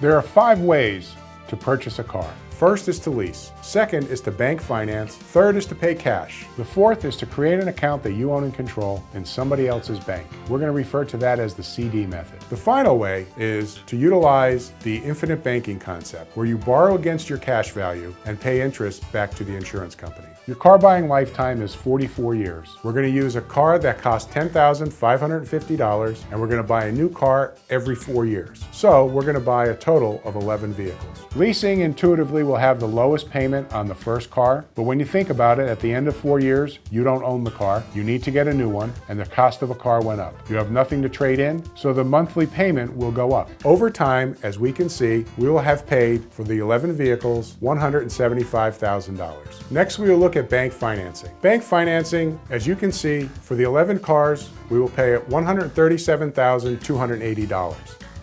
There are 5 ways to purchase a car. First is to lease. Second is to bank finance. Third is to pay cash. The fourth is to create an account that you own and control in somebody else's bank. We're going to refer to that as the CD method. The final way is to utilize the infinite banking concept, where you borrow against your cash value and pay interest back to the insurance company. Your car buying lifetime is 44 years. We're going to use a car that costs $10,550 and we're going to buy a new car every 4 years. So we're going to buy a total of 11 vehicles. Leasing intuitively will have the lowest payment on the first car, but when you think about it, at the end of 4 years, you don't own the car, you need to get a new one, and the cost of a car went up. You have nothing to trade in, so the monthly payment will go up. Over time, as we can see, we will have paid for the 11 vehicles $175,000. Next, we will look at bank financing. Bank financing, as you can see, for the 11 cars, we will pay $137,280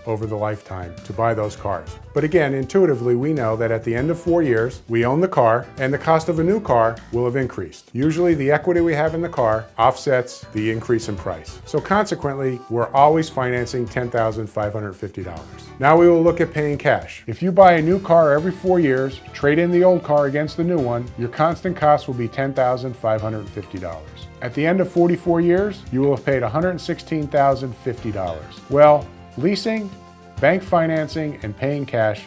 over the lifetime to buy those cars. But again, intuitively, we know that at the end of 4 years, we own the car and the cost of a new car will have increased. Usually the equity we have in the car offsets the increase in price. So consequently, we're always financing $10,550. Now we will look at paying cash. If you buy a new car every 4 years, trade in the old car against the new one, your constant cost will be $10,550. At the end of 44 years, you will have paid $116,050. Well, leasing, bank financing, and paying cash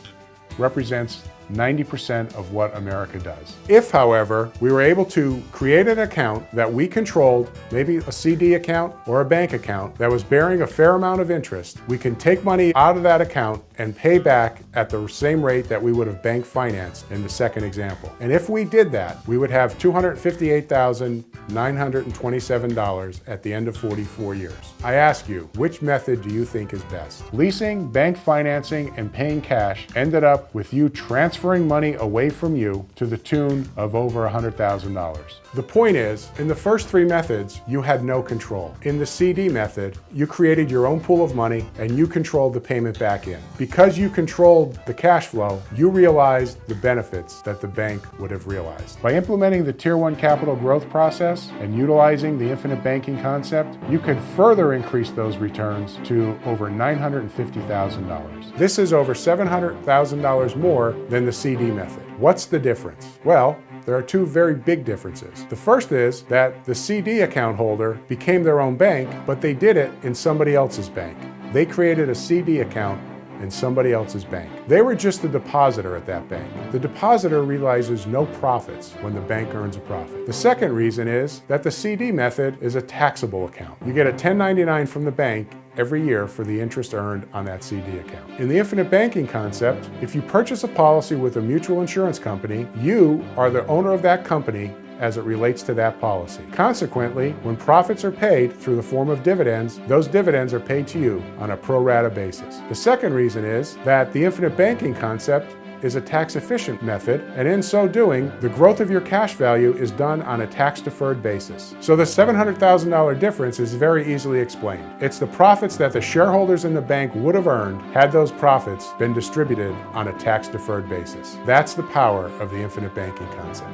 represents 90% of what America does. If, however, we were able to create an account that we controlled, maybe a CD account or a bank account that was bearing a fair amount of interest, we can take money out of that account and pay back at the same rate that we would have bank financed in the second example. And if we did that, we would have $258,927 at the end of 44 years. I ask you, which method do you think is best? Leasing, bank financing, and paying cash ended up with you transferring money away from you to the tune of over $100,000. The point is, in the first 3 methods, you had no control. In the CD method, you created your own pool of money and you controlled the payment back in. Because you controlled the cash flow, you realized the benefits that the bank would have realized. By implementing the Tier 1 capital growth process and utilizing the infinite banking concept, you could further increase those returns to over $950,000. This is over $700,000 more than the CD method. What's the difference? Well, there are 2 very big differences. The first is that the CD account holder became their own bank, but they did it in somebody else's bank. They created a CD account in somebody else's bank. They were just the depositor at that bank. The depositor realizes no profits when the bank earns a profit. The second reason is that the CD method is a taxable account. You get a 1099 from the bank every year for the interest earned on that CD account. In the infinite banking concept, if you purchase a policy with a mutual insurance company, you are the owner of that company as it relates to that policy. Consequently, when profits are paid through the form of dividends, those dividends are paid to you on a pro rata basis. The second reason is that the infinite banking concept is a tax-efficient method, and in so doing, the growth of your cash value is done on a tax-deferred basis. So the $700,000 difference is very easily explained. It's the profits that the shareholders in the bank would have earned had those profits been distributed on a tax-deferred basis. That's the power of the infinite banking concept.